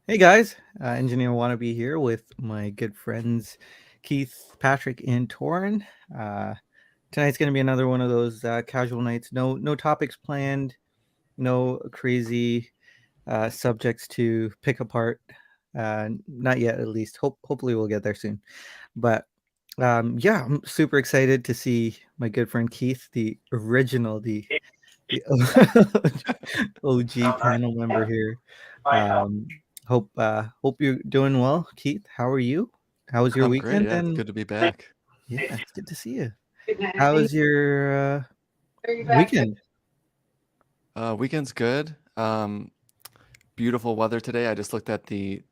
Hey guys, Engineer Wannabe here with my good friends Keith, Patrick, and Torin. Uh, Tonight's going to be another one of those casual nights. No topics planned, no crazy subjects to pick apart. Not yet, at least. Hopefully, we'll get there soon. But yeah, I'm super excited to see my good friend Keith, the original, the OG panel member here. Hope you're doing well, Keith. How are you? How was your I'm great. weekend? Yeah, it's And good to be back. yeah, it's good to see you. How was your weekend? Weekend's good. Beautiful weather today. I just looked at the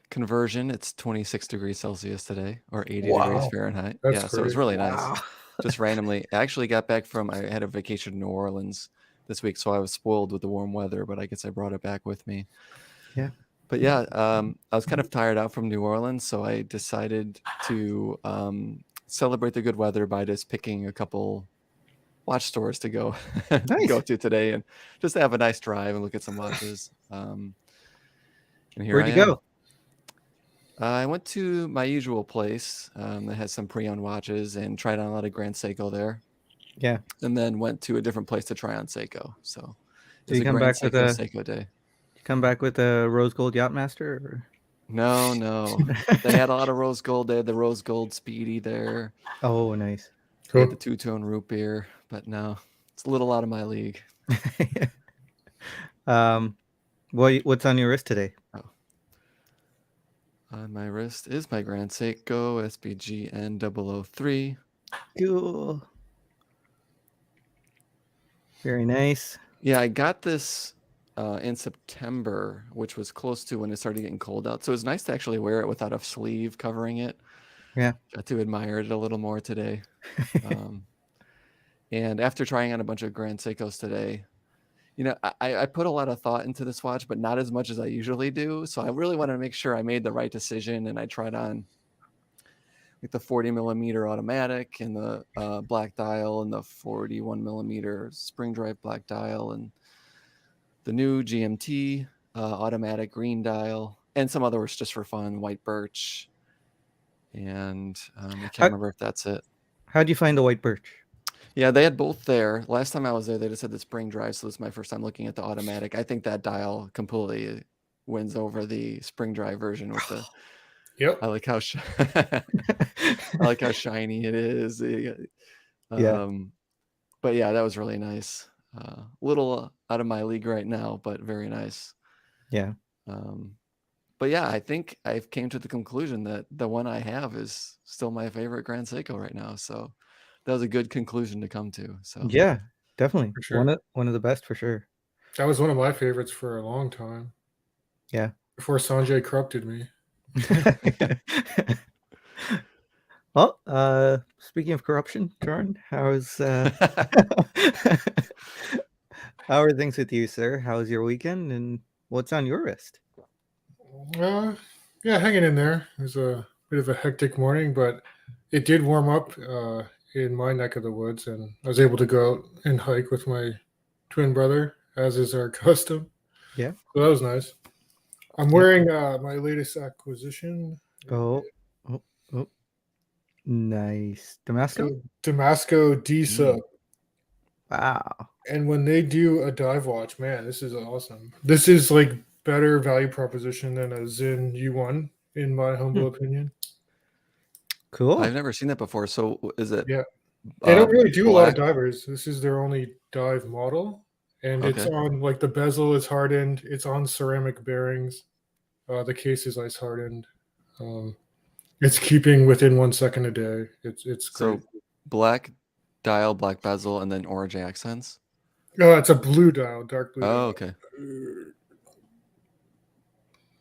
conversion. It's 26 degrees Celsius today, or 80 degrees Wow, Fahrenheit. that's Yeah, so it was great. really nice. Wow. Just randomly, I actually got back from. I had a vacation in New Orleans this week, so I was spoiled with the warm weather. But I guess I brought it back with me. Yeah. But yeah, I was kind of tired out from New Orleans, so I decided to celebrate the good weather by just picking a couple watch stores to go go Nice. to today and just have a nice drive and look at some watches. And here Where'd I you am. go? I went to my usual place that has some pre-owned watches and tried on a lot of Grand Seiko there, Yeah. and then went to a different place to try on Seiko. So Did it's you a come Grand back with Seiko a Seiko day. rose gold Yachtmaster? Or... No, they had a lot of rose gold. They had the rose gold Speedy there. Oh, nice. They had the Cool. two-tone root beer, but no, it's a little out of my league. um, what's on your wrist today? Oh. On my wrist is my Grand Seiko SBGN 003. Cool. Very nice. Yeah, I got this in September, which was close to when it started getting cold out. So it was nice to actually wear it without a sleeve covering it. Yeah. Got to admire it a little more today. Um, and after trying on a bunch of Grand Seikos today, I put a lot of thought into this watch, but not as much as I usually do. So I really wanted to make sure I made the right decision, and I tried on like the 40 millimeter automatic and the black dial and the 41 millimeter spring drive black dial and the new GMT automatic green dial and some others just for fun, white birch. And I can't How, remember if that's it. how'd you find the white birch? Yeah, they had both there. Last time I was there, they just had the spring drive. So this is my first time looking at the automatic. I think that dial completely wins over the spring drive version with the. Yep. I like how I like how shiny it is. Yeah. But yeah, that was really nice. Little out of my league right now, but very nice. Yeah. But yeah, I think I've came to the conclusion that the one I have is still my favorite Grand Seiko right now. So that was a good conclusion to come to. So Yeah, definitely. For One sure. of one of the best for sure. That was one of my favorites for a long time Yeah. before Sanjay corrupted me. Well, speaking of corruption, Jordan, how's how are things with you, sir? How was your weekend and what's on your wrist? Uh, yeah, hanging in there. It was a bit of a hectic morning, but it did warm up in my neck of the woods, and I was able to go out and hike with my twin brother, as is our custom. Yeah. So that was nice. I'm Yeah. wearing my latest acquisition. Oh, oh, oh. Nice. Damasco? So Damasco D sub. Mm. Wow. And when they do a dive watch, man, this is awesome. This is like better value proposition than a Zin U1, in my Hmm. humble opinion. I've Cool. never seen that before. So is it Yeah. They don't really do a lot of black? divers. This is their only dive model. And it's Okay. on like the bezel is hardened. It's on ceramic bearings. The case is ice hardened. Um, it's keeping within 1 second a day. It's great. So black dial, black bezel, and then orange accents. It's a blue dial, dark blue Oh, dial. okay.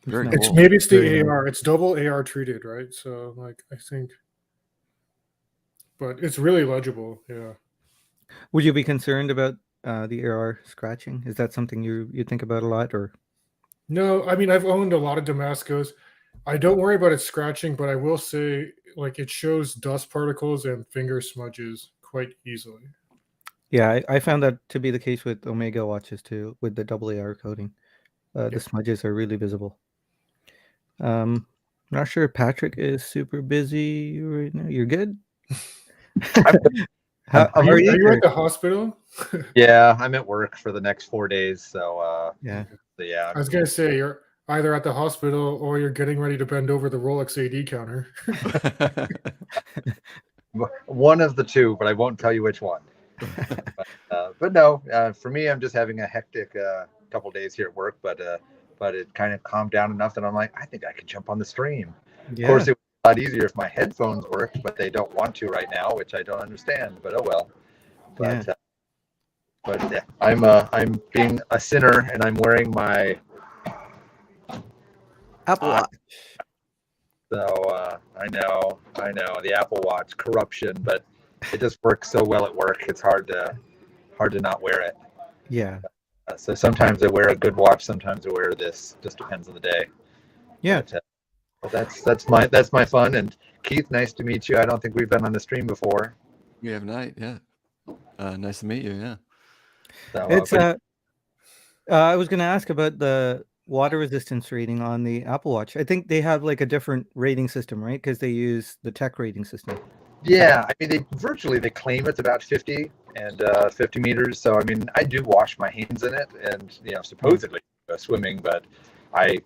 It's Very nice. It's cool. maybe it's Very the nice. AR. It's double AR treated, right? So like I think, but it's really legible. Yeah. Would you be concerned about the AR scratching? Is that something you think about a lot or No, I mean I've owned a lot of Damascos. I don't worry about it scratching, but I will say like it shows dust particles and finger smudges quite easily. yeah, I found that to be the case with Omega watches too, with the double AR coating. The smudges are really visible. Not sure if Patrick is super busy right now. You're good? How Are are you you? at the hospital? Yeah, I'm at work for the next 4 days, so Yeah. I was gonna say you're either at the hospital or you're getting ready to bend over the Rolex AD counter. one of the two, but I won't tell you which one. But no, for me, I'm just having a hectic couple days here at work, but it kind of calmed down enough that I'm like, I think I can jump on the stream. Of course, it would be a lot easier if my headphones worked, but they don't want to right now, which I don't understand. But oh well. But yeah, I'm being a sinner, and I'm wearing my Apple Watch. So I know the Apple Watch corruption, but it just works so well at work. It's hard to not wear it. Yeah. So sometimes I wear a good watch, sometimes I wear this. Just depends on the day. Yeah. But that's my fun. And Keith, nice to meet you. I don't think we've been on the stream before. We have not, yeah. Nice to meet you, yeah. So, It's I was gonna ask about the water resistance rating on the Apple Watch. I think they have like a different rating system, right? Because they use the tech rating system. yeah, I mean, they claim it's about 50 and 50 meters. So I mean, I do wash my hands in it, and supposedly swimming, but I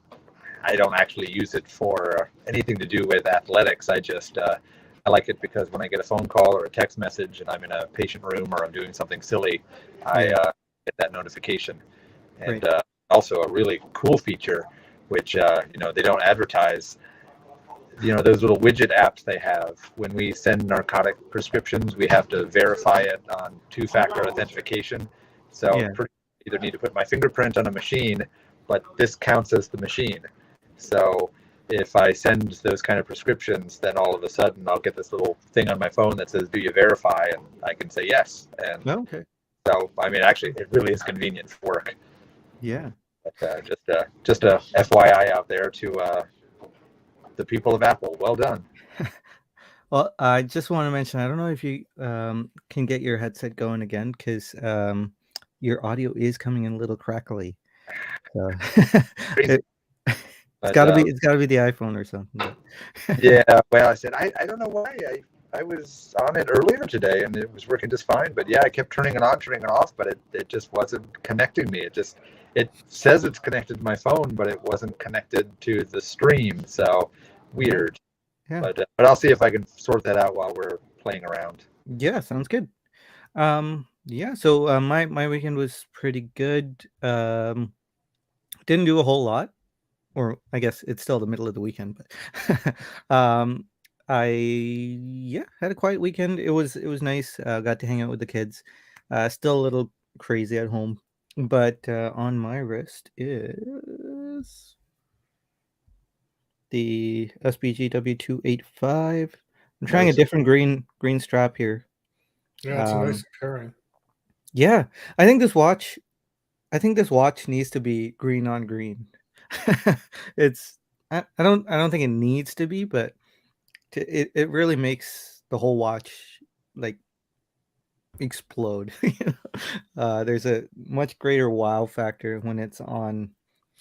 don't actually use it for anything to do with athletics. I just I like it because when I get a phone call or a text message and I'm in a patient room or I'm doing something silly, I get that notification. And also a really cool feature, which they don't advertise. Those little widget apps they have. When we send narcotic prescriptions, we have to verify it on two-factor authentication. So either need to put my fingerprint on a machine, but this counts as the machine. So if I send those kind of prescriptions, then all of a sudden I'll get this little thing on my phone that says, "Do you verify?" And I can say yes. And so I mean, actually, it really is convenient for work. Yeah. But just a FYI out there to the people of Apple. Well done. Well, I just want to mention, I don't know if you can get your headset going again, because your audio is coming in a little crackly. So it's got to be the iPhone or something. Yeah, well, I said I don't know why I was on it earlier today and it was working just fine, but yeah, I kept turning it on, turning it off, but it just wasn't connecting me. It says it's connected to my phone, but it wasn't connected to the stream. So weird. Yeah. But I'll see if I can sort that out while we're playing around. Yeah, sounds good. Yeah, so my weekend was pretty good. Didn't do a whole lot, or I guess it's still the middle of the weekend, but I had a quiet weekend. It was nice. Got to hang out with the kids. Still a little crazy at home, but on my wrist is the SBG W285. I'm trying a different green strap here. Yeah, it's a nice pairing. Yeah, I think this watch needs to be green on green. It's I don't think it needs to be, but it really makes the whole watch like explode. There's a much greater wow factor when it's on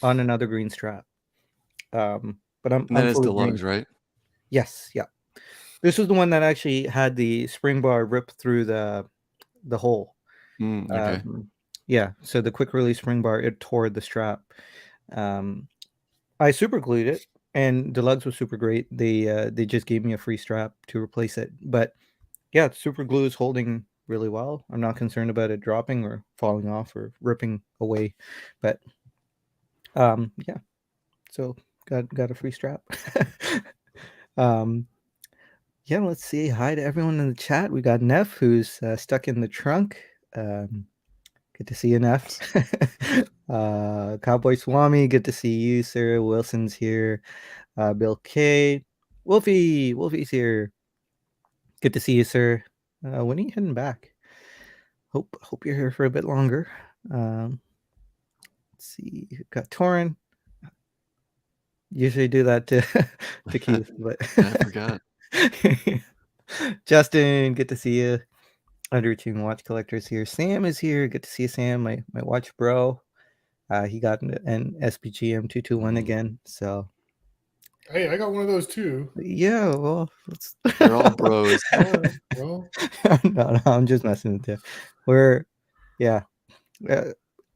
another green strap. But I'm that is fully deluxe, green. right? Yes, yeah. This was the one that actually had the spring bar rip through the hole. Okay. Yeah, so the quick release spring bar, it tore the strap. I super glued it, and Deluxe was super great. They just gave me a free strap to replace it. But yeah, super glue is holding really well. I'm not concerned about it dropping or falling off or ripping away. But yeah, so got a free strap. Yeah, let's say hi to everyone in the chat. We got Neff, who's stuck in the trunk. Good to see you, Neff. Cowboy Swami, good to see you, sir. Wilson's here. Bill K. Wolfie's here. Good to see you, sir. When are you heading back? Hope you're here for a bit longer. Let's see. Got Torin. Usually do that to Keith, but I forgot. Justin, good to see you. Underachieving Watch Collectors here. Sam is here. Good to see you, Sam, my watch bro. He got an SPG M221 again. So Hey, I got one of those too. yeah, well, We're all bros. Well, no, I'm just messing with you. Yeah.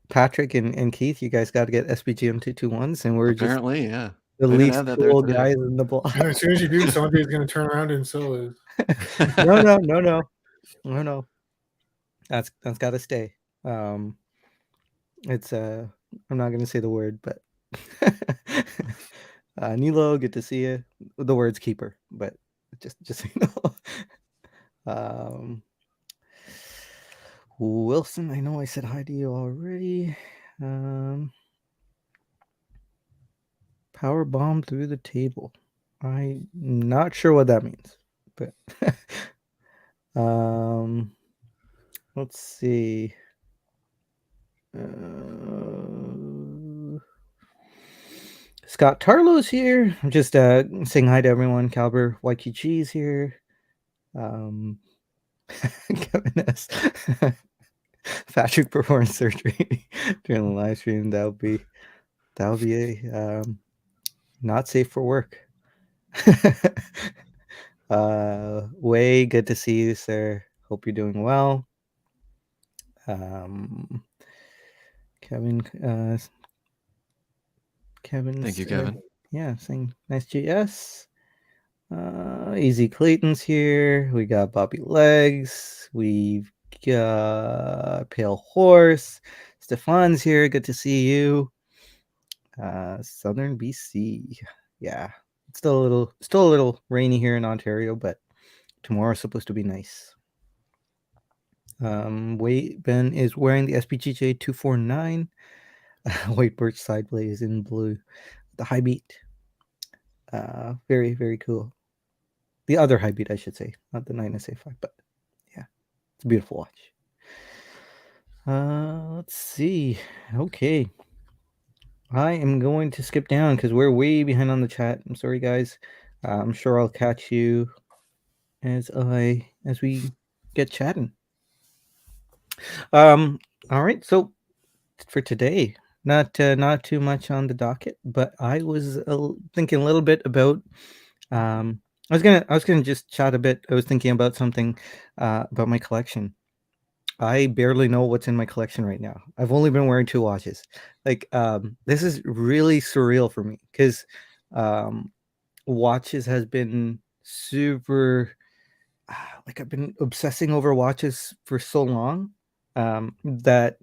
Patrick and Keith, you guys got to get SPG M221s, and we're just Apparently, yeah. the I didn't least have that there cool today. guys in the block. and as soon as you do, somebody's going to turn around and sell it. No. That's got to stay. It's I'm not gonna say the word, but Nilo, good to see you. The word's keeper, but just so you know. Wilson, I know I said hi to you already. Power bomb through the table. I'm not sure what that means, but let's see. Scott Tarlow's here. I'm just saying hi to everyone. Calber Waikiki Cheese here. Kevin S. Patrick performed surgery during the live stream. That would be a not safe for work. Way good to see you, sir. Hope you're doing well. Kevin, Thank you, Kevin. Yeah, saying nice GS. Easy Clayton's here. We got Bobby Legs. We've got Pale Horse. Stefan's here. Good to see you. Southern BC. Yeah, it's still a little rainy here in Ontario, but tomorrow's supposed to be nice. Ben is wearing the SPGJ 249 white birch side blaze in blue, the high beat. Very, very cool. The other high beat, I should say, not the 9SA5, but yeah, it's a beautiful watch. Let's see. Okay. I am going to skip down because we're way behind on the chat. I'm sorry, guys. I'm sure I'll catch you as we get chatting. All right. So for today, not too much on the docket, but I was thinking a little bit about. I was gonna just chat a bit. I was thinking about something about my collection. I barely know what's in my collection right now. I've only been wearing 2 watches. Like, this is really surreal for me because watches has been super. Like, I've been obsessing over watches for so long that,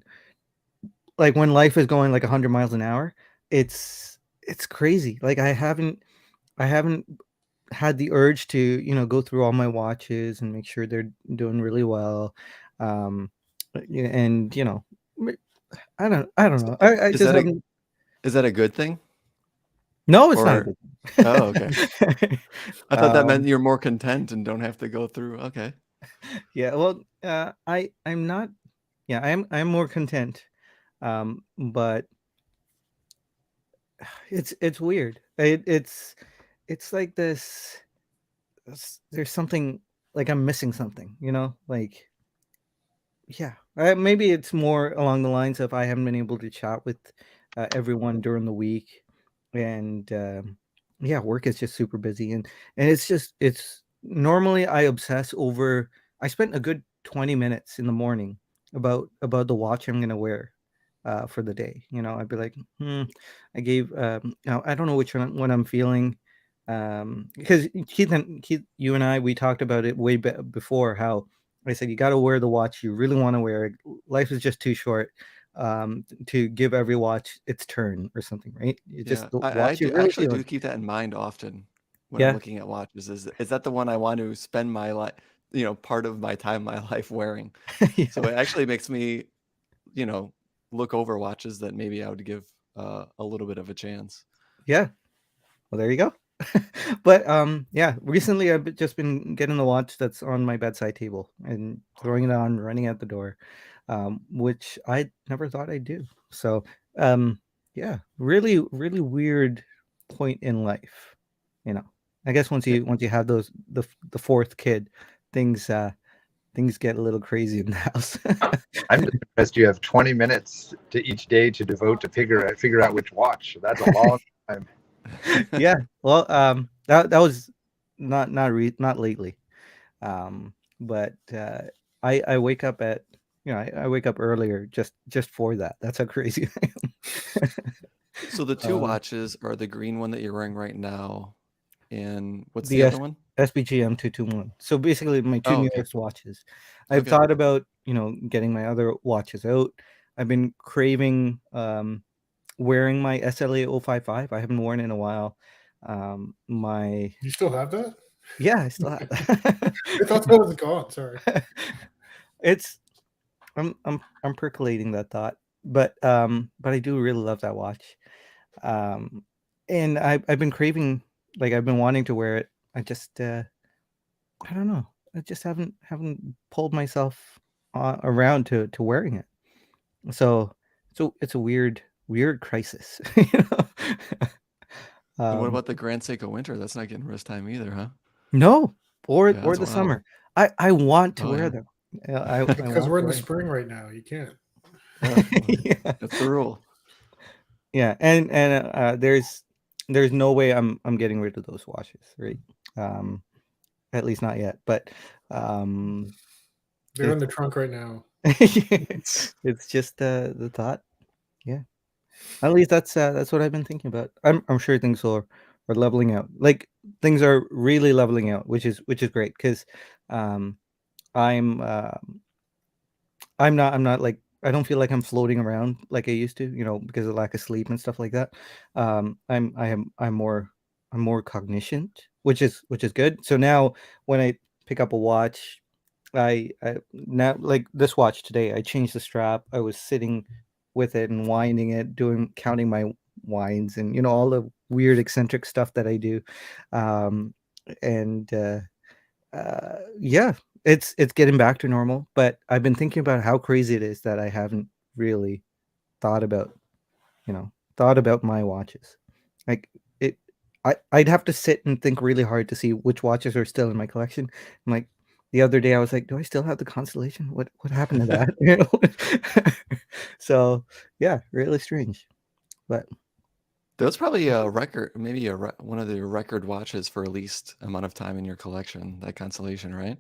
like, when life is going like 100 miles an hour, it's crazy. Like, I haven't had the urge to go through all my watches and make sure they're doing really well. And I don't know. I Is just that haven't. is that a good thing? No, it's not a Or good thing. oh, okay. I thought that meant you're more content and don't have to go through. Okay. Yeah, well, I'm not. Yeah, I'm more content. But it's weird. It's like this. There's something, like I'm missing something. Like, yeah, maybe it's more along the lines of I haven't been able to chat with everyone during the week, and yeah, work is just super busy, and it's normally I obsess over. I spent a good 20 minutes in the morning about the watch I'm gonna wear for the day. I'd be like, I gave now I don't know which one I'm feeling. Because Keith, you and I, we talked about it way before, how I said you got to wear the watch you really want to wear. Life is just too short to give every watch its turn or something, right? You just the I watch you do really actually feel do it. keep that in mind often when I'm Yeah, looking at watches. Is that the one I want to spend my life, part of my time, my life wearing? yeah, So it actually makes me, look over watches that maybe I would give a little bit of a chance. yeah. Well, there you go. But yeah, recently I've just been getting the watch that's on my bedside table and throwing it on, running out the door, which I never thought I'd do. So yeah, really, really weird point in life. I guess once Yeah. you have the fourth kid, things things get a little crazy in the house. I'm just impressed you have 20 minutes to each day to devote to figure out which watch. That's a long time. Yeah, well, that was not lately, but I wake up at I wake up earlier just for that. That's how crazy I am. So the two watches are the green one that you're wearing right now, and what's the The other one? SBG M221. So basically, my two Oh, okay. newest watches. I've Okay. thought about getting my other watches out. I've been craving wearing my SLA 055. I haven't worn it in a while. My You still have that? Yeah, I still have that. I thought that was gone. Sorry. It's I'm percolating that thought, but I do really love that watch. And I've been craving, like I've been wanting to wear it. I just I don't know. I just haven't pulled myself around to wearing it. So it's a weird crisis. And what about the Grand Seiko Winter? That's not getting wrist time either, huh? No, or Yeah, that's the wild. summer. I want to Oh, wear yeah. them. I Because want we're to in the wear spring right now. You can't. yeah. That's the rule. Yeah, and there's no way I'm getting rid of those watches, right? At least not yet. But They're in the trunk right now. it's just the thought. Yeah, at least that's what I've been thinking about. I'm sure things are leveling out. Like things are really leveling out, which is great because um, I'm I'm not like I don't feel like I'm floating around like I used to, because of lack of sleep and stuff like that. I'm more cognizant, which is good. So now when I pick up a watch, I now like this watch today, I changed the strap. I was sitting with it and winding it, counting my winds and all the weird eccentric stuff that I do. And yeah, it's getting back to normal, but I've been thinking about how crazy it is that I haven't really thought about my watches. Like it I'd have to sit and think really hard to see which watches are still in my collection. And like the other day I was like, do I still have the Constellation? What happened to that? So yeah, really strange. But That's probably a record, maybe one of the record watches for least amount of time in your collection, that Constellation, right?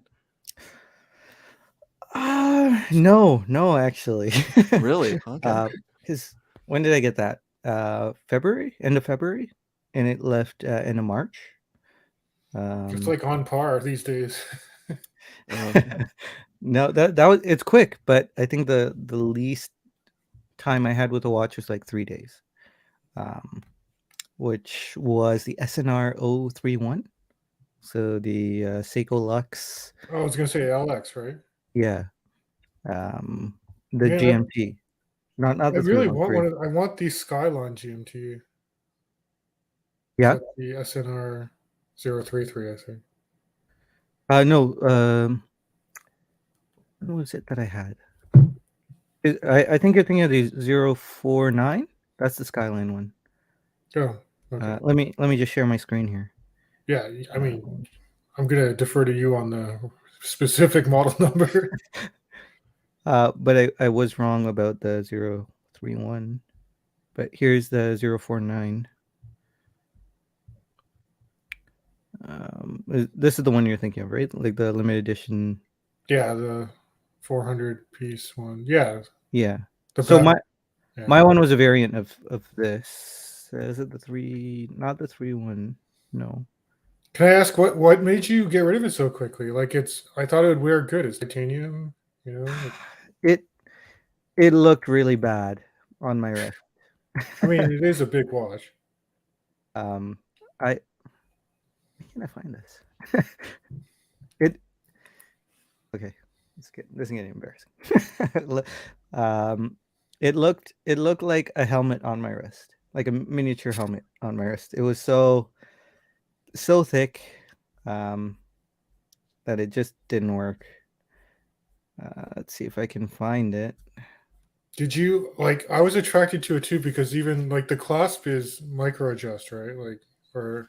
no, actually. Really? Okay. Because when did I get that? February, end of February, and it left end of March. It's like on par these days. No, that was it's quick, but I think the least time I had with the watch was like 3 days, which was the SNR 031. So the Seiko LX. Oh, I was gonna say LX, right? Yeah. The Yeah, GMT. Not I the really want 313. I want the Skyline GMT. Yeah. So the SNR 033, I think. No. What was it that I had? I think you're thinking of the 049. That's the Skyline one. Oh, okay. Let me just share my screen here. Yeah, I mean, I'm gonna defer to you on the specific model number. But I was wrong about the 031. But here's the 049. This is the one you're thinking of, right? Like the limited edition. Yeah, the 400 piece one. Yeah. Yeah. The So battery. my one was a variant of this. Is it the 3? Not the 3-1. No. Can I ask what made you get rid of it so quickly? Like I thought it would wear good. It's titanium, It looked really bad on my wrist. I mean, it is a big watch. Where can I find this? Okay. This is getting embarrassing. It looked like a helmet on my wrist, like a miniature helmet on my wrist. It was so thick, that it just didn't work. Let's see if I can find it. Did you I was attracted to it too because even like the clasp is micro adjust, right? Or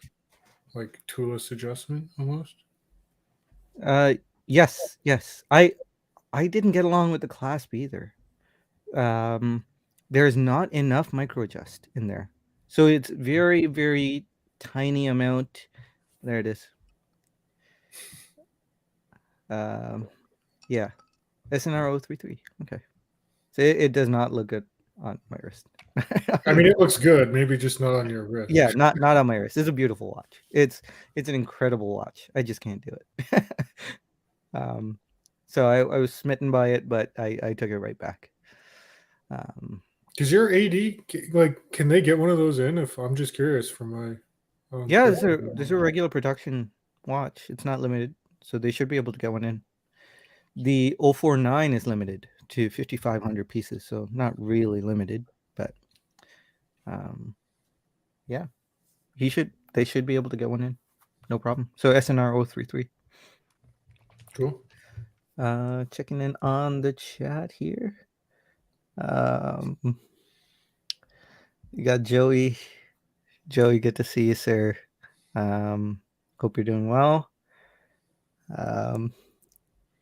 toolless adjustment almost. Yes, yes. I didn't get along with the clasp either. There's not enough micro adjust in there, so it's very, very tiny amount. There it is. Yeah, SNR 033. Okay, so it does not look good on my wrist. I mean, it looks good. Maybe just not on your wrist. Yeah, not on my wrist. It's a beautiful watch. It's an incredible watch. I just can't do it. So I was smitten by it, but I took it right back. Does your AD like? Can they get one of those in? If I'm just curious for my. Yeah, there's a regular production watch. It's not limited, so they should be able to get one in. The 049 is limited to 5,500 pieces, so not really limited, but yeah, they should be able to get one in, no problem. So SNR 033. Cool. Checking in on the chat here. You got Joey. Joey, good to see you, sir. Hope you're doing well.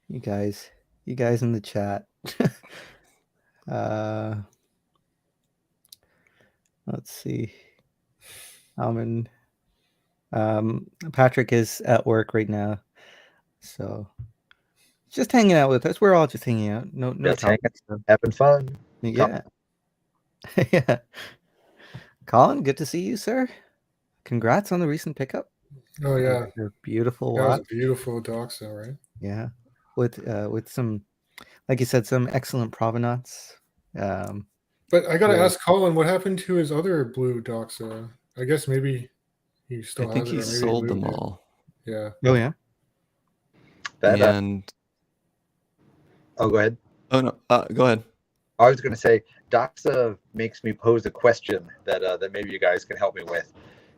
You guys in the chat. Let's see. Patrick is at work right now, so just hanging out with us. We're all just hanging out. No Just hanging, topics. So. having fun. Yeah. Yeah. Colin, good to see you, sir. Congrats on the recent pickup. Oh yeah, They're beautiful that was watch. a beautiful Doxa, right? Yeah, with some, like you said, some excellent provenance. But I gotta Yeah. ask Colin, what happened to his other blue Doxa? I guess maybe he I still think has he it, or maybe sold he them moved it. all. Yeah. Oh yeah. That, And oh, go ahead. oh no, go ahead. I was going to say, Doxa makes me pose a question that that maybe you guys can help me with.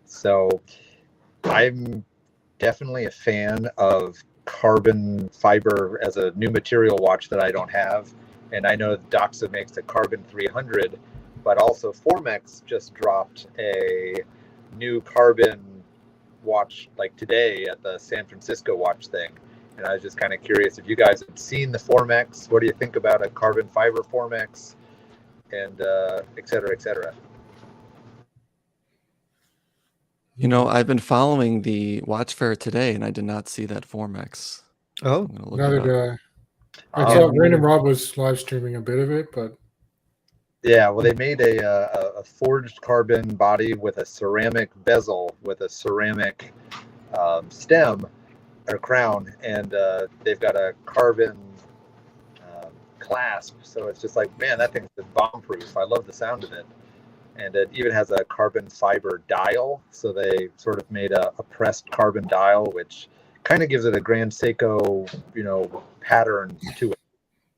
So, I'm definitely a fan of carbon fiber as a new material watch that I don't have, and I know Doxa makes a carbon 300, but also Formex just dropped a new carbon watch like today at the San Francisco watch thing. And I was just kind of curious if you guys had seen the Formex. What do you think about a carbon fiber Formex, and et cetera, et cetera? You know, I've been following the watch fair today, and I did not see that Formex. Oh, I'm gonna look Neither it did up. I. I thought Random Rob was live streaming a bit of it, but yeah, well, they made a forged carbon body with a ceramic bezel with a ceramic stem or crown, and they've got a carbon clasp. So it's just like, man, that thing's bomb proof. I love the sound of it. And it even has a carbon fiber dial. So they sort of made a pressed carbon dial, which kind of gives it a Grand Seiko, pattern to it.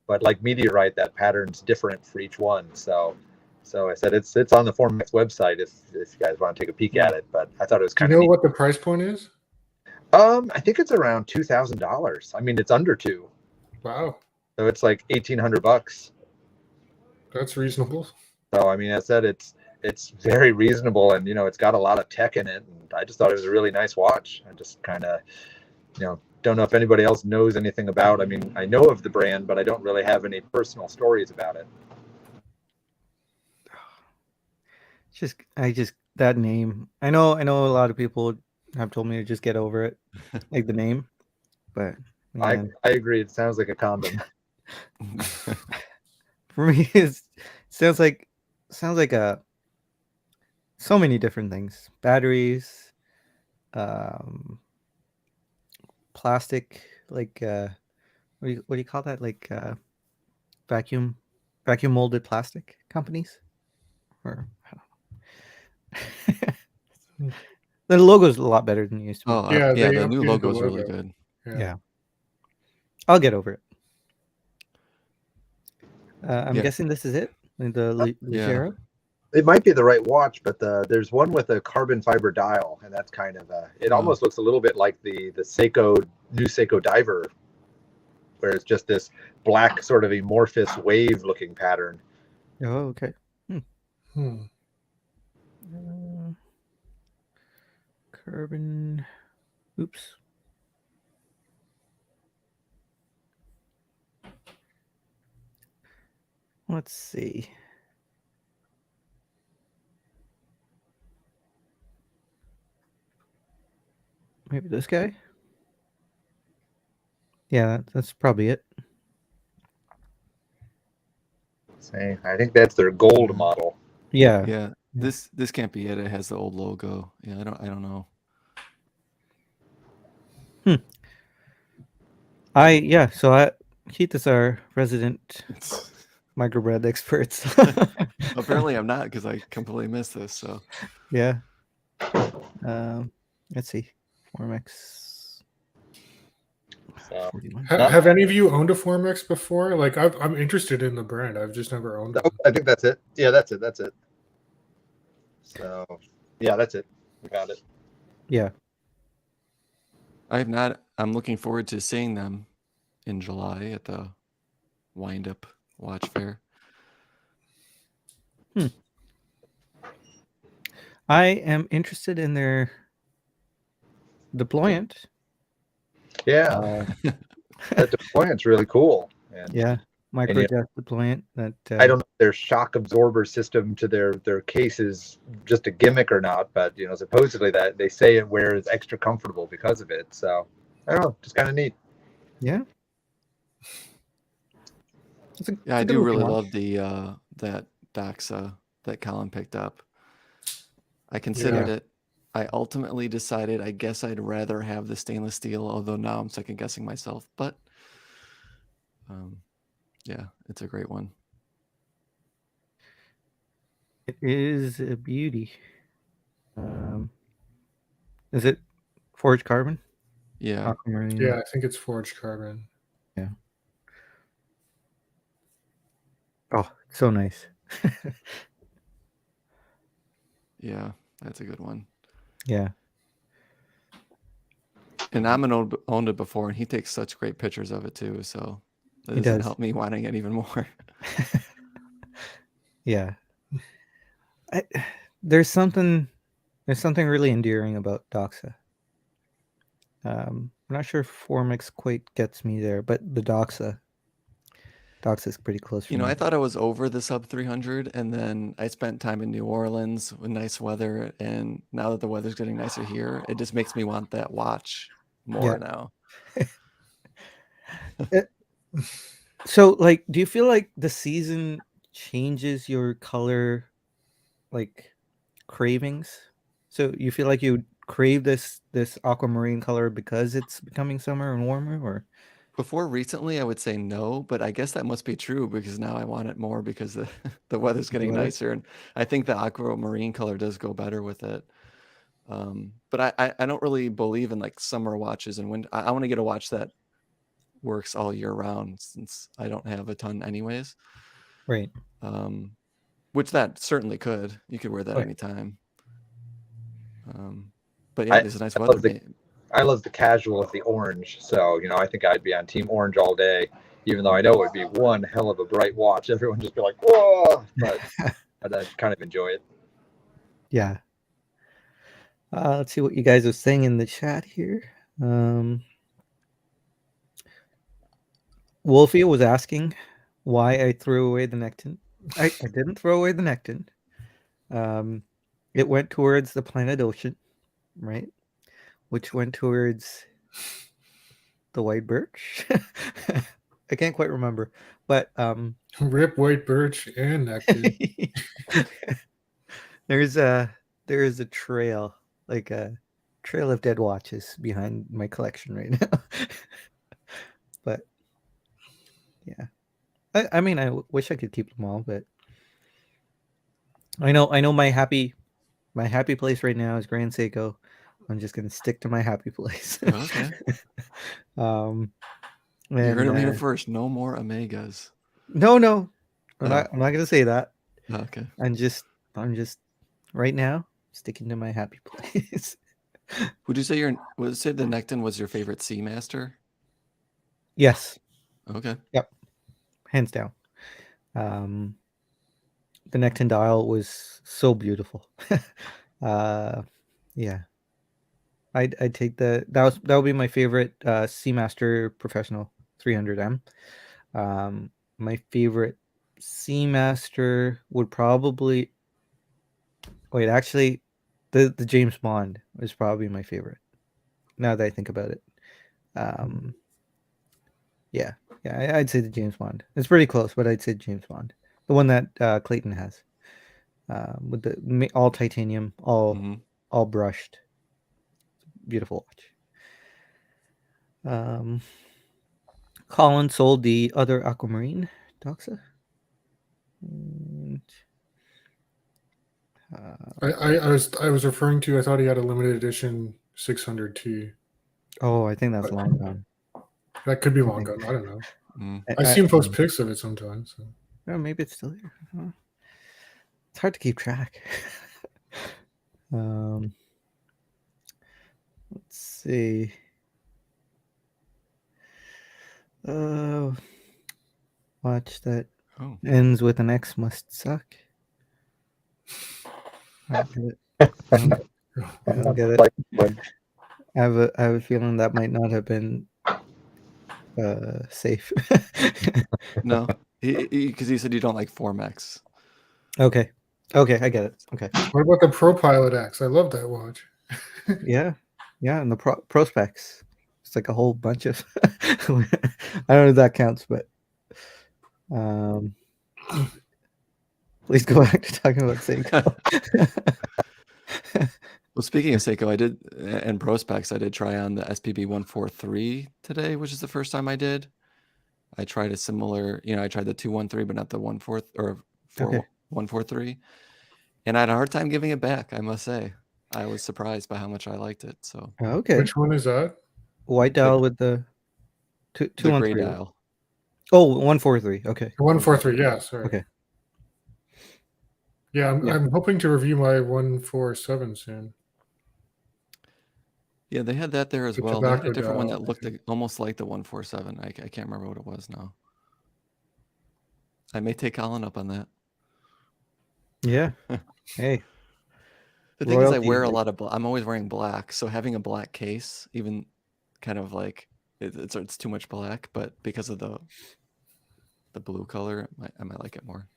But like Meteorite, that pattern's different for each one. So I said it's on the Formex website if you guys want to take a peek at it. But I thought it was do you kind of know neat. what the price point is? I think it's around $2,000. I mean, it's under $2,000. Wow, So it's like $1,800. that's reasonable. So I mean, I said it's very reasonable, and it's got a lot of tech in it, and I just thought it was a really nice watch. I just kind of don't know if anybody else knows anything about. I mean, I know of the brand, but I don't really have any personal stories about it. I just that name. I know a lot of people have told me to just get over it, like the name, but man, I agree. It sounds like a condom. for me, it sounds like a so many different things. Batteries, plastic, like what do you call that? Like vacuum molded plastic companies, or I don't know. The logo's a lot better than it used to be. Oh, Yeah, yeah, they the new updated logo the is really logo. good. Yeah. I'll get over it. I'm Yeah. guessing this is it. The Legero. It might be the right watch, but there's one with a carbon fiber dial, and that's kind of it almost looks a little bit like the Seiko new Seiko Diver, where it's just this black sort of amorphous wave looking pattern. Oh, okay. Carbon. Oops. Let's see. Maybe this guy? Yeah, that's probably it. Say, I think that's their gold model. Yeah. Yeah, this can't be it. It has the old logo. Yeah, I don't know. So Keith is our resident microbread expert. Apparently, I'm not because I completely missed this. So Yeah. Let's see. Formex So 41. Have any of you owned a Formex before? Like, I'm interested in the brand. I've just never owned one. I think that's it. Yeah, that's it. That's it. So yeah, that's it. We got it. Yeah. I have not. I'm looking forward to seeing them in July at the Wind Up Watch Fair. I am interested in their deployant. Yeah, that deployment's really cool. And Yeah. Microjet deployant that I don't know if their shock absorber system to their case is just a gimmick or not, but supposedly that they say it wears extra comfortable because of it. So I don't know, just kind of neat. Yeah. Yeah, I do really love the that Doxa that Colin picked up. I considered it. I ultimately decided I guess I'd rather have the stainless steel, although now I'm second guessing myself. But yeah, it's a great one. It is a beauty. Is it forged carbon? Yeah. Aquamarine. Yeah, I think it's forged carbon. Yeah. Oh, so nice. Yeah, that's a good one. Yeah. And Amon owned it before, and he takes such great pictures of it too. So that He doesn't does. help me wanting it even more. Yeah. There's something really endearing about Doxa. I'm not sure if Formix quite gets me there, but the Doxa is pretty close for me. I thought I was over the sub 300, and then I spent time in New Orleans with nice weather, and now that the weather's getting nicer here, it just makes me want that watch more now. So, like, do you feel like the season changes your color, like, cravings? So you feel like you crave this aquamarine color because it's becoming summer and warmer, or? Before recently, I would say no, but I guess that must be true because now I want it more because the weather's getting nicer, and I think the aquamarine color does go better with it. But I don't really believe in like summer watches and winter. I want to get a watch that works all year round since I don't have a ton anyways. Right. Which that certainly could. You could wear that anytime. But yeah, there's a nice weather. I love the casual of the orange, so I think I'd be on team orange all day, even though I know it would be one hell of a bright watch. Everyone would just be like, "Whoa!" But I kind of enjoy it. Yeah. Let's see what you guys are saying in the chat here. Wolfie was asking why I threw away the Nectin. I didn't throw away the Nectin. It went towards the Planet Ocean, right? Which went towards the White Birch. I can't quite remember, but Rip White Birch and Nectin. there is a trail, like a trail of dead watches behind my collection right now. But yeah, I mean, I wish I could keep them all, but I know my happy place right now is Grand Seiko. I'm just gonna stick to my happy place. Okay. You heard it here first. No more Omegas. No, I'm not gonna say that. Okay. I'm just right now sticking to my happy place. Would you say the Nectin was your favorite Seamaster? Yes. Okay. Yep. Hands down. The Nectin dial was so beautiful. Yeah. I'd take that would be my favorite Seamaster Professional 300M. My favorite Seamaster would probably. Wait, actually, the James Bond is probably my favorite. Now that I think about it, yeah, I'd say the James Bond. It's pretty close, but I'd say James Bond, the one that Clayton has, with the all titanium, all brushed, beautiful watch. Colin sold the other aquamarine Doxa. And, I was referring to. I thought he had a limited edition 600T. oh, I think that's long gone. That could be long gone. I don't know. Mm. I see him post pics of it sometimes. So. Oh, maybe it's still here. Huh? It's hard to keep track. Let's see. Watch that ends with an X must suck. I get it. I don't get it. I have a feeling that might not have been safe. No, because he said you don't like Formex. Okay, I get it. Okay. What about the Pro Pilot X? I love that watch. Yeah, and the prospects. It's like a whole bunch of. I don't know if that counts, but please go back to talking about Seiko. Well, speaking of Seiko, I did, and Prospex, I did try on the SPB 143 today, which is the first time I did. I tried a similar, I tried the 213, but not the 143. And I had a hard time giving it back, I must say. I was surprised by how much I liked it. So okay. Which one is that? White dial with the the gray dial. Oh, 143. Okay. 143. Yeah, sorry. Okay. Yeah, I'm hoping to review my 147 soon. Yeah, they had that there as well. They had a different one that looked almost like the 147. I can't remember what it was now. I may take Colin up on that. Yeah. Hey. The thing is, I wear a lot of I'm always wearing black, so having a black case, even kind of like it's too much black, but because of the blue color, I might like it more.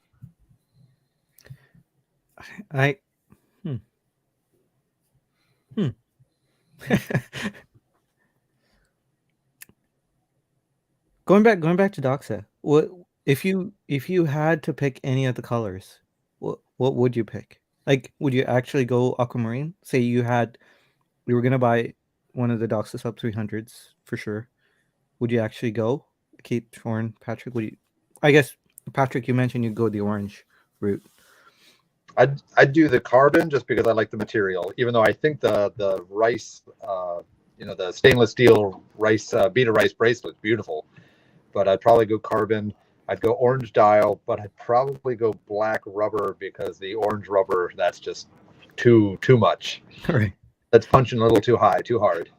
Going back to Doxa. What if you had to pick any of the colors? What would you pick? Like, would you actually go aquamarine? Say you were gonna buy one of the Doxa Sub 300s for sure. Would you actually go? Keith, Torn, Patrick, would you? I guess Patrick, you mentioned you'd go the orange route. I'd do the carbon just because I like the material, even though I think the rice, the stainless steel rice Beta rice bracelet is beautiful. But I'd probably go carbon. I'd go orange dial, but I'd probably go black rubber because the orange rubber, that's just too much. Right. That's punching a little too high, too hard.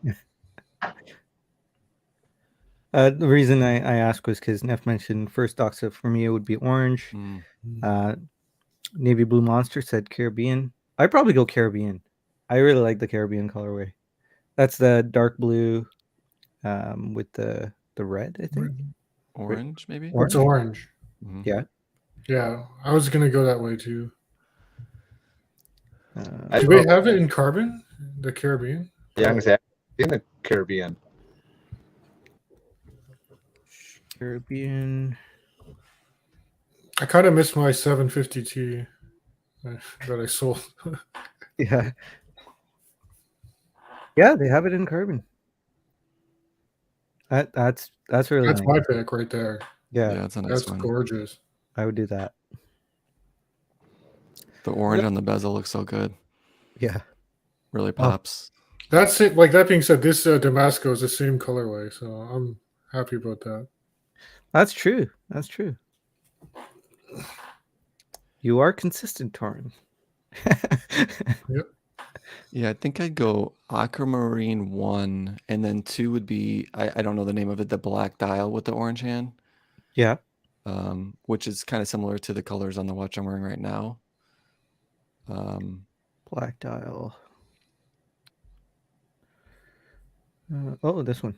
The reason I asked was because Neff mentioned first Doxa for me it would be orange. Navy Blue Monster said Caribbean. I'd probably go Caribbean. I really like the Caribbean colorway. That's the dark blue with the red, I think. Orange, maybe? It's orange. Mm-hmm. Yeah. Yeah, I was going to go that way too. Do they have it in carbon? The Caribbean? Yeah, I'm going to say in the Caribbean. I kind of missed my 750T that I sold. Yeah, they have it in carbon. That's really that's nice. my pick right there. Yeah, that's a nice one. Gorgeous. I would do that. The orange on the bezel looks so good. Yeah, really pops. That's it. Like that being said, this Damasco is the same colorway, so I'm happy about that. That's true. You are consistent, Torrin. Yep. Yeah, I think I'd go Aquamarine 1, and then 2 would be, I don't know the name of it, the black dial with the orange hand. Yeah. Which is kind of similar to the colors on the watch I'm wearing right now. Black dial. This one.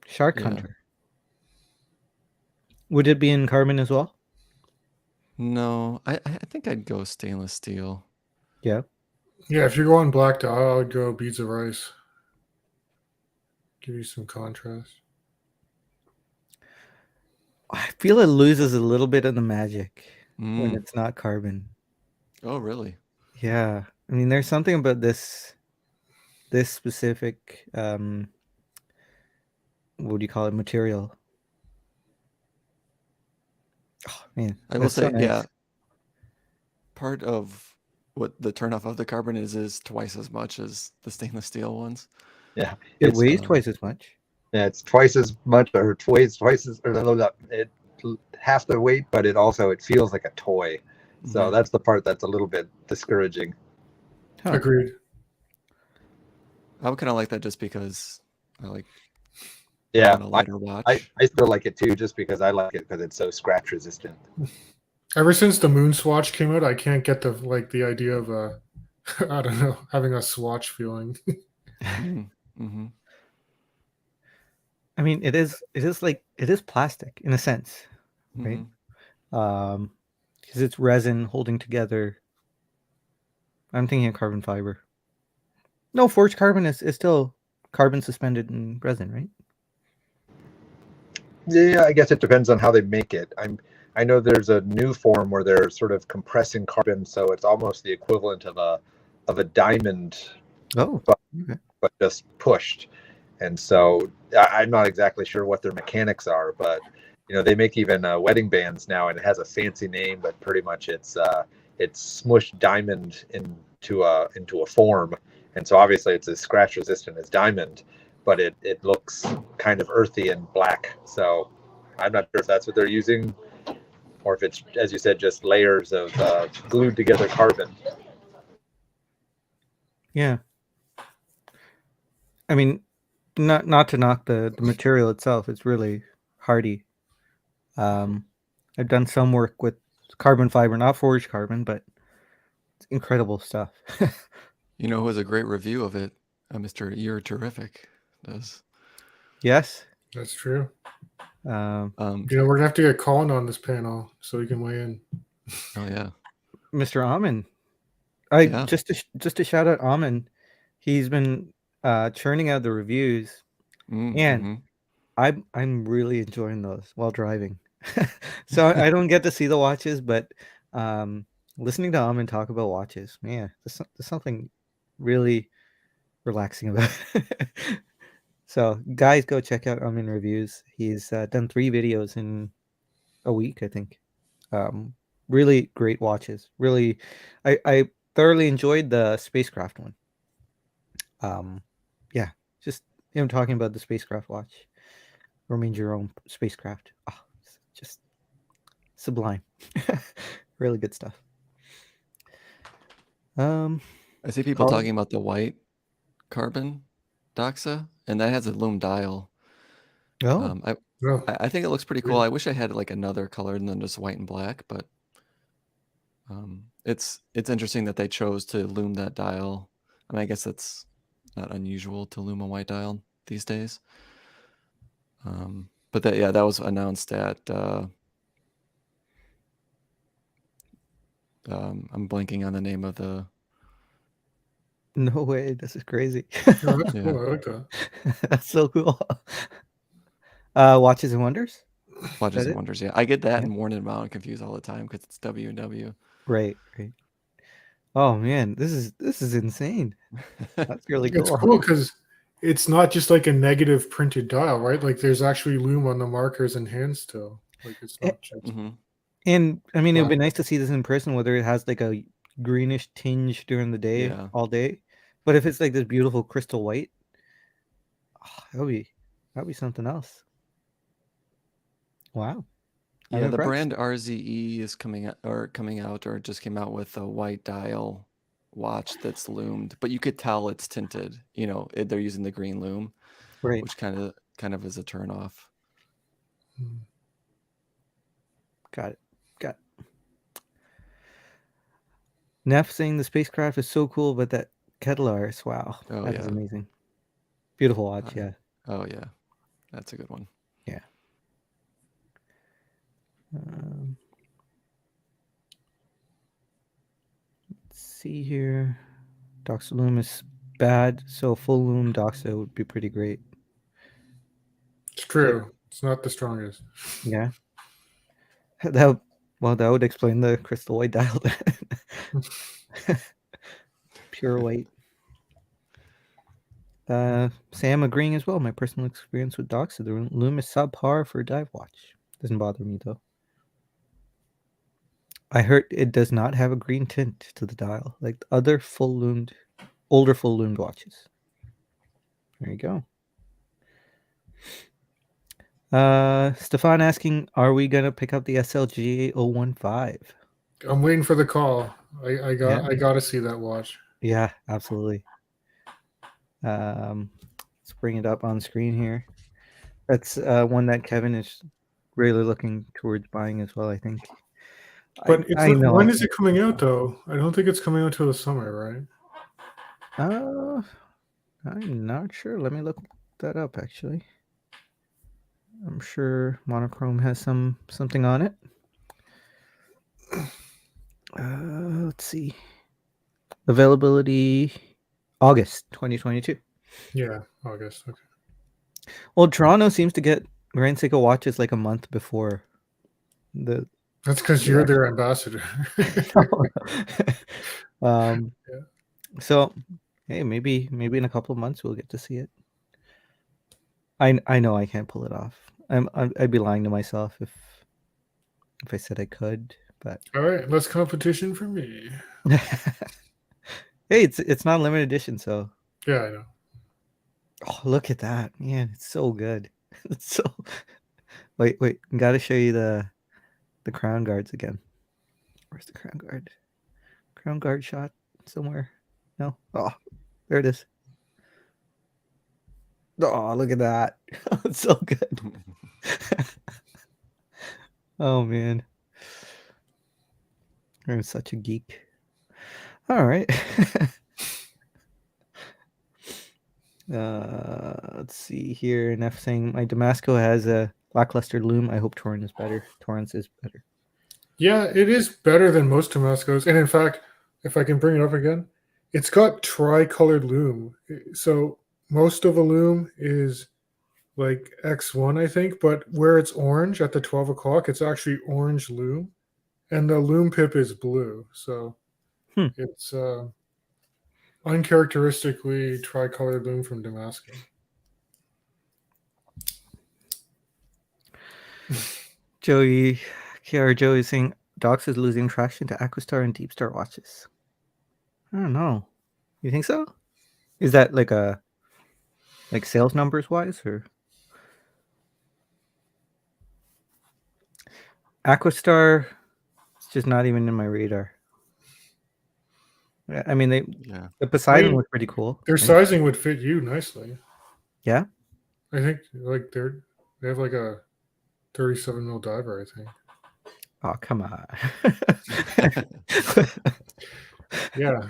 Shark Hunter. Would it be in carbon as well? No, I think I'd go stainless steel. Yeah. Yeah, if you're going black dial, I would go beads of rice. Give you some contrast. I feel it loses a little bit of the magic when Mm. it's not carbon. Oh, really? Yeah. I mean, there's something about this specific what do you call it, material. Oh man, I will that's so say, yeah, nice. part of what the turnoff of the carbon is twice as much as the stainless steel ones. Yeah, It it's weighs twice as much. yeah, it's twice as much or twice as or no, it half the weight, but it feels like a toy. So Mhm. that's the part that's a little bit discouraging. Huh. Agreed. I would kind of like that just because I like Yeah, a lighter watch. I still like it too, just because I like it because it's so scratch resistant. Ever since the moon swatch came out, I can't get the idea of I don't know, having a swatch feeling. Mm-hmm. I mean, it is like it is plastic in a sense, right? Mm-hmm. Because it's resin holding together. I'm thinking of carbon fiber. No, forged carbon is still carbon suspended in resin, right? Yeah, I guess it depends on how they make it. I know there's a new form where they're sort of compressing carbon, so it's almost the equivalent of a diamond, Oh, but okay. just pushed. And so I'm not exactly sure what their mechanics are, but they make even wedding bands now, and it has a fancy name, but pretty much it's smushed diamond into a form, and so obviously it's as scratch resistant as diamond, but it looks kind of earthy and black. So I'm not sure if that's what they're using, or if it's, as you said, just layers of glued together carbon. Yeah. I mean, not to knock the material itself. It's really hardy. I've done some work with carbon fiber, not forged carbon, but it's incredible stuff. You know who has a great review of it? Mr. You're Terrific does. Yes. That's true. Um, We're gonna have to get Colin on this panel so he can weigh in. Oh yeah. Mr. Amin. Yeah. Just to shout out Amin. He's been churning out the reviews, and Mm-hmm. I'm really enjoying those while driving. So I don't get to see the watches, but listening to Amin talk about watches, man, there's something really relaxing about it. So guys, go check out Amin reviews. He's done 3 videos in a week, I think. Really great watches. Really, I thoroughly enjoyed the spacecraft one. Yeah, just him talking about the spacecraft watch, Romain Jerome spacecraft. Oh, just sublime. Really good stuff. I see people Carl? talking about the white carbon Doxa, and that has a lume dial. Oh, No, I think it looks pretty cool. I wish I had like another color than just white and black, but it's interesting that they chose to lume that dial. I mean, I guess that's not unusual to lume a white dial these days. But that was announced at I'm blanking on the name of the no way! This is crazy. no, that's Yeah. cool. I like that. That's so cool. Watches and Wonders. Watches That and it? Wonders. Yeah, I get that Yeah. and Worn and Bound confused all the time because it's W&W. Right. Oh man, this is insane. That's really It's cool. cool because it's not just like a negative printed dial, right? Like there's actually lume on the markers and hands still. Like it's A- not just Mm-hmm. And I mean, it would be black. nice to see this in person, whether it has like a greenish tinge during the day, Yeah. all day. But if it's like this beautiful crystal white, that'd be something else. Wow, I'm Yeah, the impressed. brand RZE is coming out or just came out with a white dial watch that's loomed, but you could tell it's tinted. They're using the green lume, Right. which kind of is a turnoff. Got it. Neff saying the spacecraft is so cool, but that Kettlars, wow, Oh that is yeah. amazing. Beautiful watch, yeah. Oh yeah, that's a good one. Yeah. Um, see here. Doxa loom is bad, so full loom Doxa would be pretty great. It's true. It's not the strongest. Yeah. That would explain the crystal white dial. Pure white. Sam agreeing as well. My personal experience with Doxa, the loom is subpar for a dive watch. Doesn't bother me though. I heard it does not have a green tint to the dial, like the other older full loomed watches. There you go. Stefan asking, are we gonna pick up the SLG 015? I'm waiting for the call. I Yeah. got to see that watch. Yeah, absolutely. Let's bring it up on screen here. That's one that Kevin is really looking towards buying as well, I think. But I know. when is it coming out though? I don't think it's coming out till the summer, right? I'm not sure. Let me look that up actually. I'm sure Monochrome has something on it. Let's see. Availability August 2022. Yeah, August. Okay. Well, Toronto seems to get Grand Seiko watches like a month before the. That's because you're their ambassador. So, hey, maybe in a couple of months we'll get to see it. I know I can't pull it off. I'd be lying to myself if I said I could. But all right, less competition for me. Hey, it's not limited edition, so yeah, I know. Oh, look at that, man! It's so good. It's so. Wait! Got to show you the crown guards again. Where's the crown guard? Crown guard shot somewhere. No. Oh, there it is. Oh, look at that! It's so good. Oh man, I'm such a geek. All right. Let's see here. Neff saying my Damasco has a lackluster loom. I hope Torrance is better. Torrance is better. Yeah, it is better than most Damascos. And in fact, if I can bring it up again, it's got tri-colored loom. So most of a loom is like X1, I think, but where it's orange at the 12 o'clock, it's actually orange loom. And the loom pip is blue. So it's uncharacteristically tri-colored loom from Damascus. Joey is saying Doxa is losing traction to Aquastar and Deep Star watches. I don't know. You think so? Is that like sales numbers wise, or Aquastar? It's just not even in my radar. I mean, the Poseidon was pretty cool. Their sizing would fit you nicely. Yeah, I think like they have like a 37 mil diver, I think. Oh, come on. Yeah,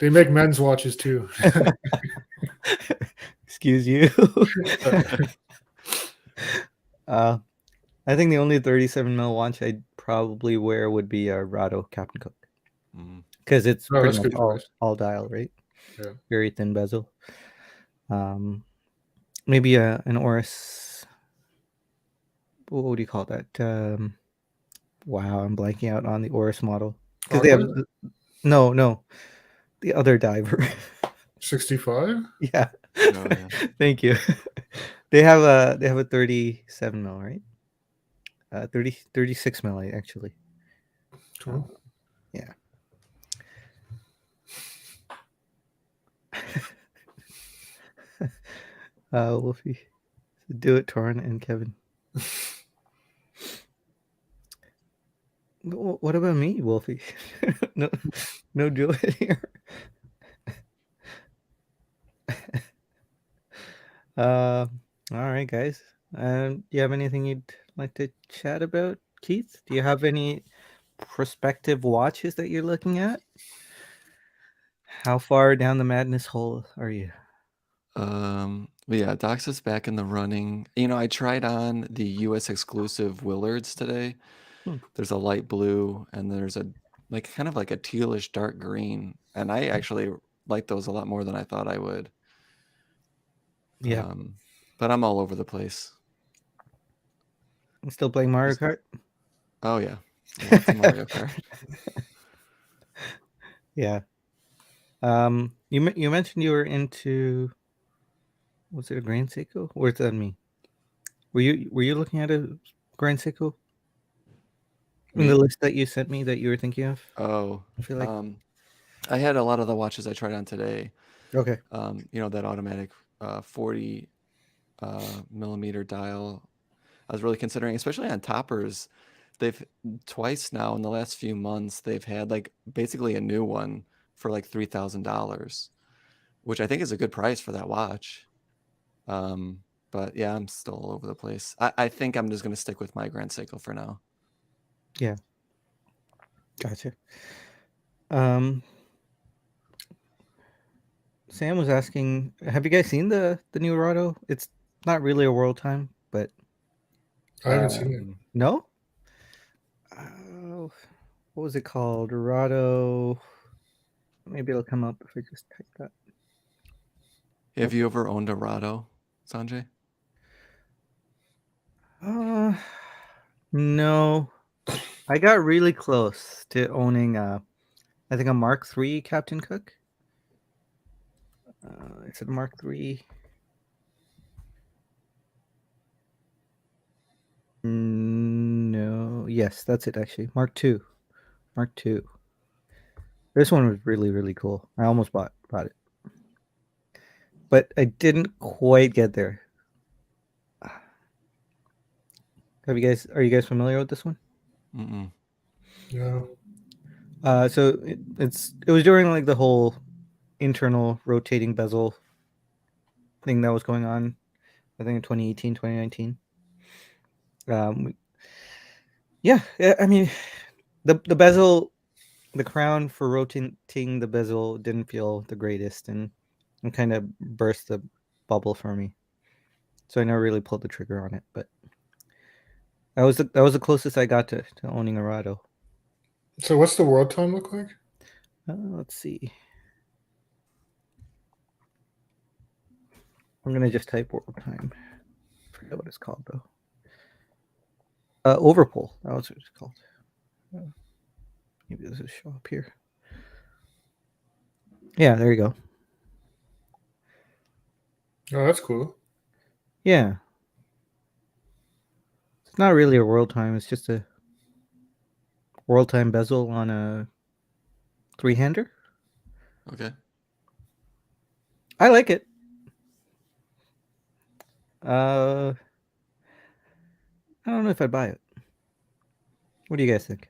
they make men's watches too. Excuse you. I think the only 37 mil watch I'd probably wear would be a Rado Captain Cook, because it's pretty much all dial, right? Yeah, very thin bezel. Maybe an Oris. What do you call that? Wow, I'm blanking out on the Oris model because they have no, the other diver. 65. Yeah. Oh, yeah. Thank you. They have a 37 mil, right? 36 mil actually. Cool. Yeah. Wolfie, do it, Torn and Kevin. What about me, Wolfie? no do it here. All right, guys. Do you have anything you'd like to chat about, Keith? Do you have any prospective watches that you're looking at? How far down the madness hole are you? But yeah, Doxa's back in the running. I tried on the US exclusive Willards today. There's a light blue and there's a like kind of like a tealish dark green, and I actually like those a lot more than I thought I would. Yeah. But I'm all over the place. I'm still playing Mario Kart. Oh yeah, lots of Mario Kart. Yeah. You mentioned you were into, was it a Grand Seiko? Where's that me? Were you looking at a Grand Seiko in the Me? list that you sent me that you were thinking of? Oh, I feel like I had a lot of the watches I tried on today. okay. You know, that automatic 40 millimeter dial. I was really considering, especially on toppers. They've twice now in the last few months, they've had like basically a new one for like $3,000, which I think is a good price for that watch. But yeah, I'm still all over the place. I think I'm just going to stick with my Grand Seiko for now. Yeah. Gotcha. Sam was asking, have you guys seen the new Rado? It's not really a world time, but I haven't seen it. no. What was it called? Rado. Maybe it'll come up if I just type that. Have you ever owned a Rado, Sanjay? No. I got really close to owning I think a Mark III Captain Cook. Is it a Mark III? No. Yes, that's it actually. Mark II. Mark II. This one was really, really cool. I almost bought it. But I didn't quite get there. Are you guys familiar with this one? Mm-mm. Yeah. So it was during like the whole internal rotating bezel thing that was going on, I think in 2018, 2019. Yeah, I mean, the bezel, the crown for rotating the bezel didn't feel the greatest, and kind of burst the bubble for me. So I never really pulled the trigger on it, but that was the closest I got to owning a Rado. So what's the world time look like? Let's see. I'm gonna just type world time. Forget what it's called though. Overpull. That was what it's called. Maybe this will show up here. Yeah, there you go. Oh, that's cool. Yeah. It's not really a world time. It's just a world time bezel on a three-hander. Okay. I like it. I don't know if I'd buy it. What do you guys think?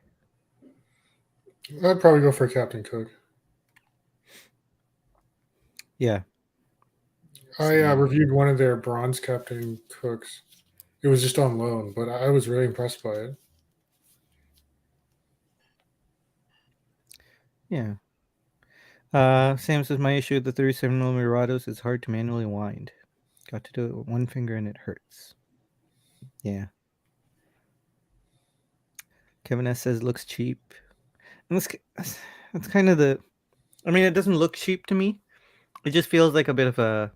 I'd probably go for Captain Cook. Yeah. I reviewed one of their bronze Captain Cooks. It was just on loan, but I was really impressed by it. Yeah. Sam says my issue with the 37mm Rados is hard to manually wind. Got to do it with one finger and it hurts. Yeah. Kevin S says looks cheap. And that's kind of the. I mean, it doesn't look cheap to me. It just feels like a bit of a.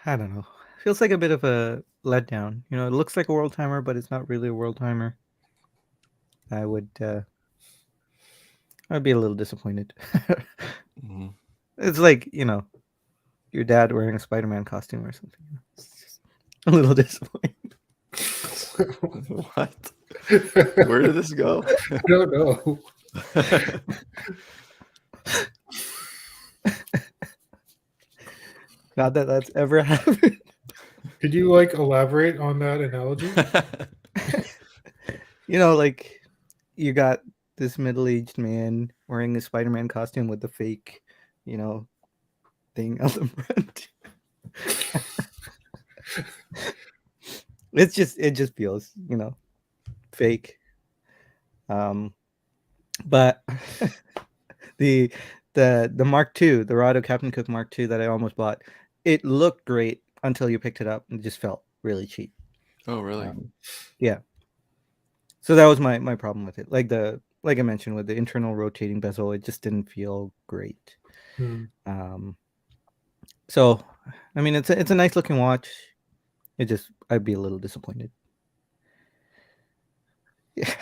I don't know. Feels like a bit of a letdown. You know, it looks like a world timer, but it's not really a world timer. I'd be a little disappointed. Mm-hmm. It's like, you know, your dad wearing a Spider-Man costume or something. It's just a little disappointing. What? Where did this go? I don't know. Not that that's ever happened. Could you elaborate on that analogy? You know, like you got this middle-aged man wearing a Spider-Man costume with the fake, you know, thing on the front. It just feels, you know, fake. But the Mark II, the Rado Captain Cook Mark II that I almost bought, it looked great until you picked it up and it just felt really cheap. Oh, really? Yeah. So that was my problem with it. Like I mentioned with the internal rotating bezel, it just didn't feel great. Hmm. So I mean, it's a nice looking watch. I'd be a little disappointed. Yeah.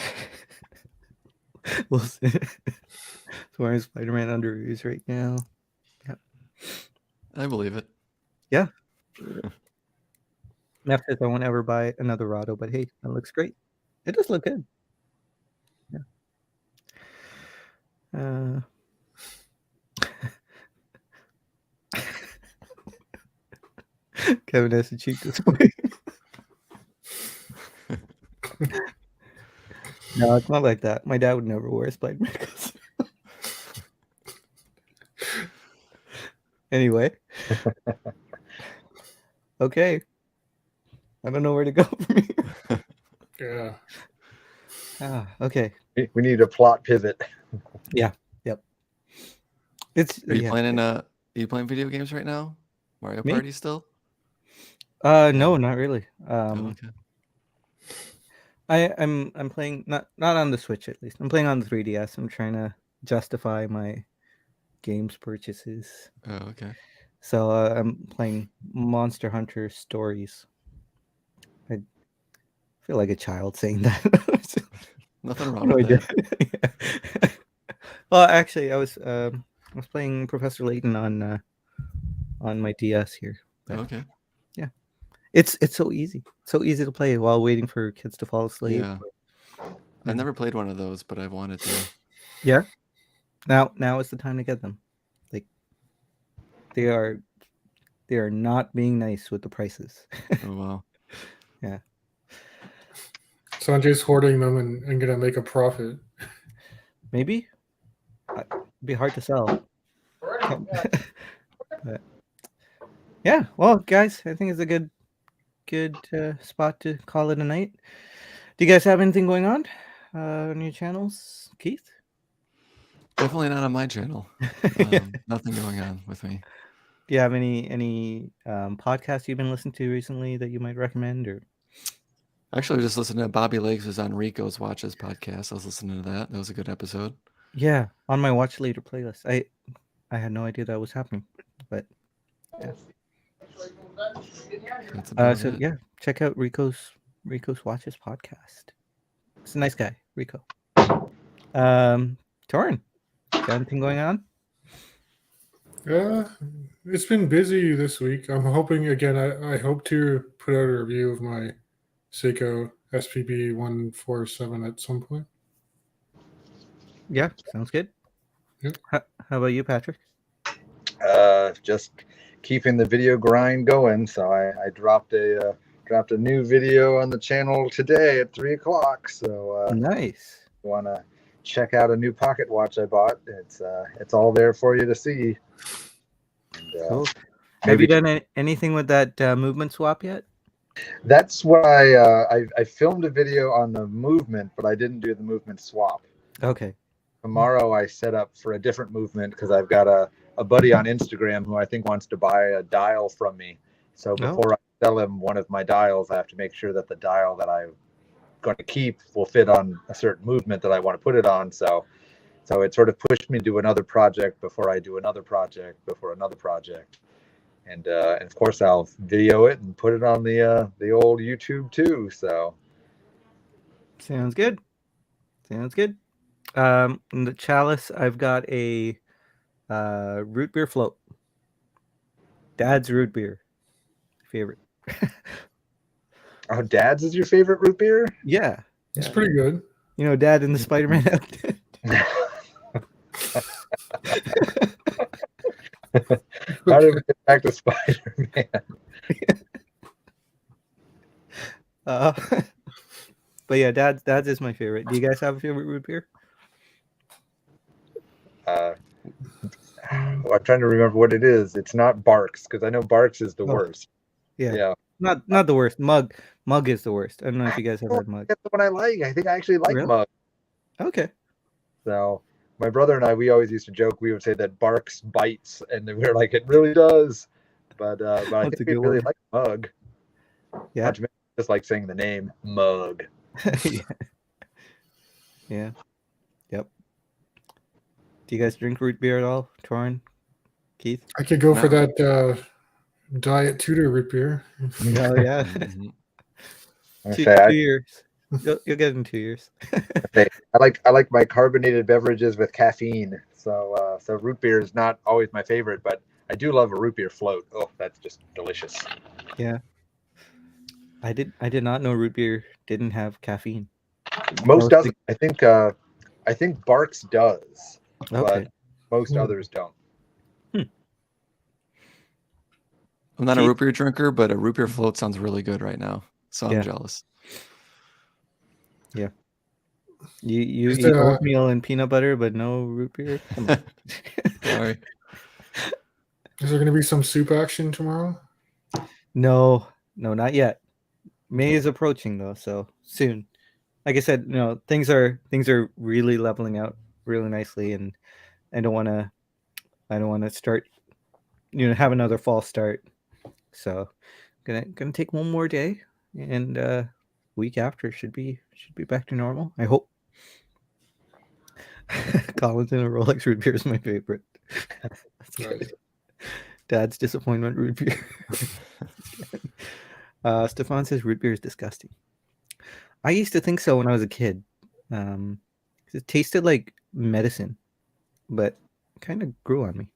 We'll see. It's wearing Spider-Man under reviews right now. I believe it. Yeah. After I won't ever buy another Rado, but hey, that looks great. It does look good. Yeah. Kevin has to cheat this way. No, it's not like that. My dad would never wear Spider-Man costume. Anyway. Okay. I don't know where to go from here. Yeah. Okay. We need a plot pivot. Yeah. Yep. Are you playing video games right now? Mario Me? Party still? No, not really. Oh, okay. I'm playing not on the Switch at least. I'm playing on the 3DS. I'm trying to justify my games purchases. Oh, okay. So I'm playing Monster Hunter Stories. I feel like a child saying that. Nothing wrong with that. Yeah. Well, actually, I was playing Professor Layton on my DS here. But Okay. yeah, it's so easy. So easy to play while waiting for kids to fall asleep. Yeah. I've never played one of those, but I've wanted to. Yeah. Now is the time to get them. Like they are not being nice with the prices. Oh wow. Yeah. Sanjay's hoarding them and gonna make a profit. Maybe. It'd be hard to sell. But, yeah. Well, guys, I think it's a good spot to call it a night. Do you guys have anything going on your channels, Keith? Definitely not on my channel. Nothing going on with me. Do you have any podcasts you've been listening to recently that you might recommend? Or actually, I just listened to Bobby Legs was on Rico's Watches podcast. I was listening to that. That was a good episode. Yeah, on my watch later playlist. I had no idea that was happening, but yeah. That's about it. Yeah, check out Rico's Watches podcast. It's a nice guy, Rico. Torin, got anything going on? It's been busy this week. I'm hoping again. I hope to put out a review of my Seiko SPB 147 at some point. Yeah, sounds good. Yep. How about you, Patrick? Just keeping the video grind going. So I dropped a new video on the channel today at 3:00. So Nice. want to check out a new pocket watch I bought? It's all there for you to see. And, Cool. Have you done anything with that movement swap yet? That's what I filmed a video on the movement, but I didn't do the movement swap. Okay. Tomorrow I set up for a different movement because I've got a buddy on Instagram who I think wants to buy a dial from me. So before I sell him one of my dials, I have to make sure that the dial that I'm going to keep will fit on a certain movement that I want to put it on. So it sort of pushed me to do another project before I do another project before another project. And of course I'll video it and put it on the old YouTube too. So sounds good. In the chalice, I've got a root beer float. Dad's root beer, favorite. Oh, Dad's is your favorite root beer? Yeah, It's pretty good. You know, Dad in the Spider-Man outfit. How did we get back to Spider-Man? But yeah, Dad's is my favorite. Do you guys have a favorite root beer? I'm trying to remember what it is. It's not Barks, because I know Barks is the worst. Yeah. Not the worst. Mug is the worst. I don't know if you guys have had Mug. That's the one I like. I think I actually like Mug. Okay. So my brother and I, we always used to joke. We would say that Barks bites, and we were like, it really does. But I think we really like Mug. Yeah. Just like saying the name Mug. Yeah. Yeah. Yep. Do you guys drink root beer at all, Torrin, Keith? I could go for No. that Diet Tudor root beer. Oh yeah. Mhm. I two, say, 2 years. You'll get it in 2 years. I like my carbonated beverages with caffeine. So so root beer is not always my favorite, but I do love a root beer float. Oh, that's just delicious. Yeah. I did not know root beer didn't have caffeine. Most Most doesn't. I think Barks does, Okay. but most Hmm. others don't. I'm not a Keith? root beer drinker, but a root beer float sounds really good right now. So I'm Yeah. jealous. Yeah. You Is eat there a- oatmeal and peanut butter, but no root beer? Come on. Sorry. Is there going to be some soup action tomorrow? No, not yet. May is approaching though, so soon. Like I said, things are really leveling out really nicely, and I don't want to start, have another false start. So, gonna take one more day, and week after should be back to normal. I hope. Collins and a Rolex root beer is my favorite. That's good. Right. Dad's disappointment root beer. Stefan says root beer is disgusting. I used to think so when I was a kid. It tasted like medicine, but kind of grew on me.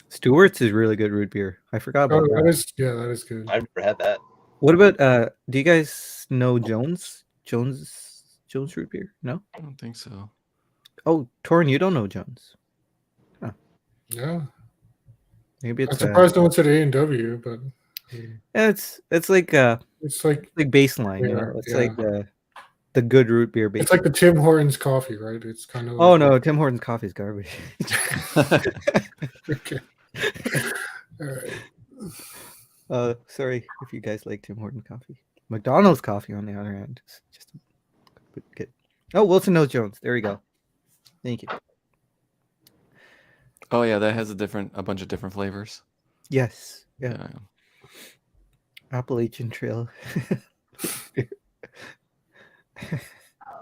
Stewart's is really good root beer. I forgot about Oh, that. that is good. I've never had that. What about do you guys know Jones root beer? No? I don't think so. Oh, Torrin, you don't know Jones. Yeah. Maybe I'm it's surprised no one said A&W, but it's like it's like baseline, Yeah, It's yeah. like the good root beer it's like the Tim Hortons coffee, right? It's kind of Oh no, Tim Hortons coffee is garbage. Okay. All right. Sorry if you guys like Tim Hortons coffee. McDonald's coffee, on the other hand, is just good. Oh, Wilson knows Jones. There we go. Thank you. Oh yeah, that has a bunch of different flavors. Yes. Yeah. Appalachian Trail.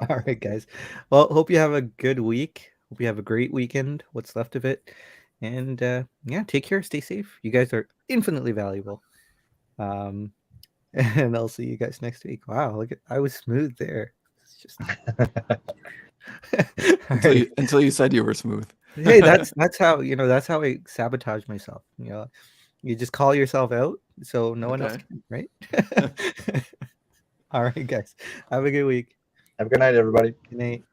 All right, guys. Well, hope you have a good week. Hope you have a great weekend. What's left of it. And yeah, take care. Stay safe. You guys are infinitely valuable. And I'll see you guys next week. Wow, look at I was smooth there. It's just until you said you were smooth. Hey, that's how that's how I sabotage myself. You just call yourself out so no one else can, right? All right, guys. Have a good week. Have a good night, everybody. Good night.